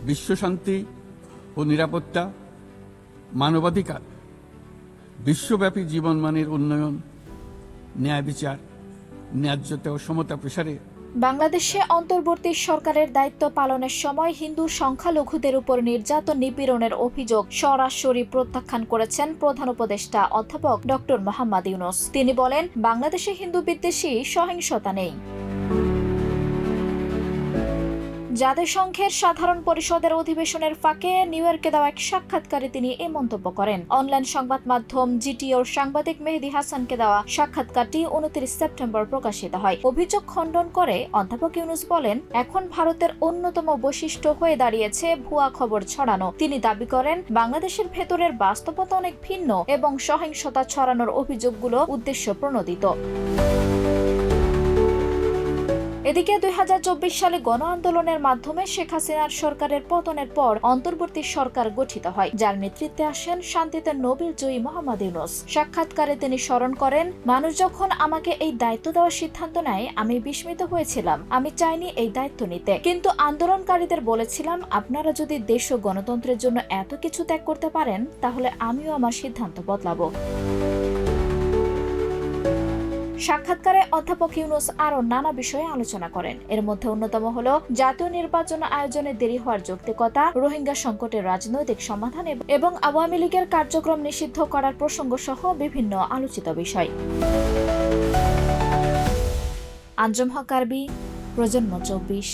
বিশ্বশান্তি ও নিরাপত্তা, মানবাধিকার, বিশ্বব্যাপী জীবনমানের উন্নয়ন, ন্যায় বিচার, ন্যায্যতা ও সমতা প্রসারে বাংলাদেশে অন্তর্বর্তী সরকারের দায়িত্ব পালনের সময় হিন্দু সংখ্যালঘুদের উপর নির্যাতন নিপীড়নের অভিযোগ সরাসরি প্রত্যাখ্যান করেছেন প্রধান উপদেষ্টা অধ্যাপক ডক্টর মোহাম্মদ ইউনূস। তিনি বলেন, বাংলাদেশে হিন্দু বিদ্বেষী সহিংসতা নেই। জাতিসংঘের সাধারণ পরিষদের অধিবেশনের ফাঁকে নিউ ইয়র্কে দেওয়া এক সাক্ষাৎকারে তিনি এই মন্তব্য করেন। অনলাইন সংবাদ মাধ্যম জিটিওর সাংবাদিক মেহেদী হাসানকে দেওয়া সাক্ষাৎকারটি 29 সেপ্টেম্বর প্রকাশিত হয়। অভিযোগ খণ্ডন করে অধ্যাপক ইউনূস বলেন, এখন ভারতের অন্যতম বৈশিষ্ট্য হয়ে দাঁড়িয়েছে ভুয়া খবর ছড়ানো। তিনি দাবি করেন, বাংলাদেশের ভেতরের বাস্তবতা অনেক ভিন্ন এবং সহিংসতা ছড়ানোর অভিযোগগুলো উদ্দেশ্য প্রণোদিত। এদিকে 2024 সালে গণ আন্দোলনের মাধ্যমে শেখ হাসিনার সরকারের পতনের পর অন্তর্বর্তী সরকার গঠিত হয়, যার নেতৃত্বে আসেন শান্তিতে নোবেল জয়ী মোহাম্মদ ইউনূস। সাক্ষাৎকারে তিনি স্মরণ করেন, মানুষ যখন আমাকে এই দায়িত্ব দেওয়ার সিদ্ধান্ত নেয়, আমি বিস্মিত হয়েছিলাম। আমি চাইনি এই দায়িত্ব নিতে, কিন্তু আন্দোলনকারীদের বলেছিলাম, আপনারা যদি দেশ ও গণতন্ত্রের জন্য এত কিছু ত্যাগ করতে পারেন, তাহলে আমিও আমার সিদ্ধান্ত বদলাবো। সাক্ষাৎকারে অধ্যাপক ইউনূস আরও নানা বিষয়ে আলোচনা করেন। এর মধ্যে অন্যতম হল জাতীয় নির্বাচন আয়োজনে দেরি হওয়ার যৌক্তিকতা, রোহিঙ্গা সংকটের রাজনৈতিক সমাধান এবং আওয়ামী লীগের কার্যক্রম নিষিদ্ধ করার প্রসঙ্গ সহ বিভিন্ন আলোচিত বিষয়। আঞ্জুম হক আরবি, প্রজন্ম 24।